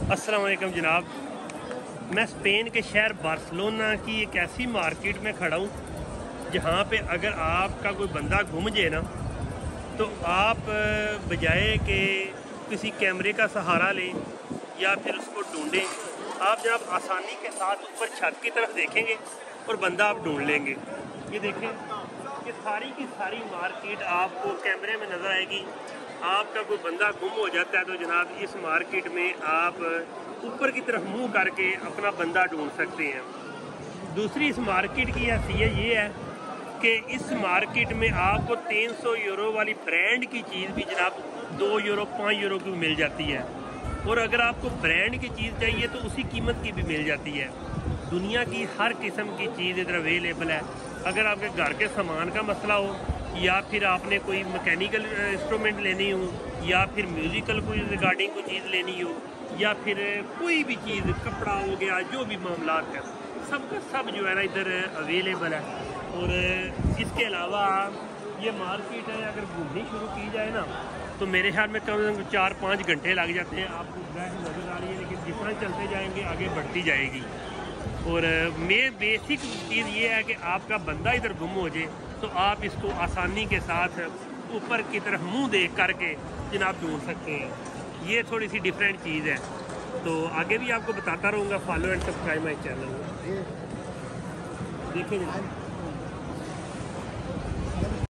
अस्सलाम वालेकुम जनाब, मैं स्पेन के शहर बार्सिलोना की एक ऐसी मार्केट में खड़ा हूँ जहाँ पे अगर आपका कोई बंदा गुम जाए ना तो आप बजाय कि किसी कैमरे का सहारा लें या फिर उसको ढूंढें, आप जनाब आसानी के साथ ऊपर छत की तरफ देखेंगे और बंदा आप ढूंढ लेंगे। ये देखें कि सारी की सारी मार्केट आपको कैमरे में नज़र आएगी। आपका कोई बंदा गुम हो जाता है तो जनाब इस मार्केट में आप ऊपर की तरफ मुंह करके अपना बंदा ढूंढ सकते हैं। दूसरी इस मार्केट की हैसियत ये है कि इस मार्केट में आपको 300 यूरो वाली ब्रांड की चीज़ भी जनाब 2 यूरो 5 यूरो की मिल जाती है, और अगर आपको ब्रांड की चीज़ चाहिए तो उसी कीमत की भी मिल जाती है। दुनिया की हर किस्म की चीज़ इधर अवेलेबल है। अगर आपके घर के सामान का मसला हो या फिर आपने कोई मैकेनिकल इंस्ट्रूमेंट लेनी हो या फिर म्यूज़िकल कोई रिगार्डिंग कोई चीज़ लेनी हो या फिर कोई भी चीज़, कपड़ा हो गया, जो भी मामला है सब का सब जो है ना इधर अवेलेबल है। और इसके अलावा ये मार्केट है अगर घूमनी शुरू की जाए ना तो मेरे ख्याल में कम से कम 4-5 घंटे लग जाते हैं। आपको ब्रैक नज़र आ रही है, लेकिन जिस तरह चलते जाएंगे आगे बढ़ती जाएगी। और मेन बेसिक चीज़ ये है कि आपका बंदा इधर गुम हो जाए तो आप इसको आसानी के साथ ऊपर की तरफ मुंह देख करके जनाब ढूंढ सकते हैं। ये थोड़ी सी डिफरेंट चीज़ है, तो आगे भी आपको बताता रहूँगा। Follow and subscribe my channel. देखिए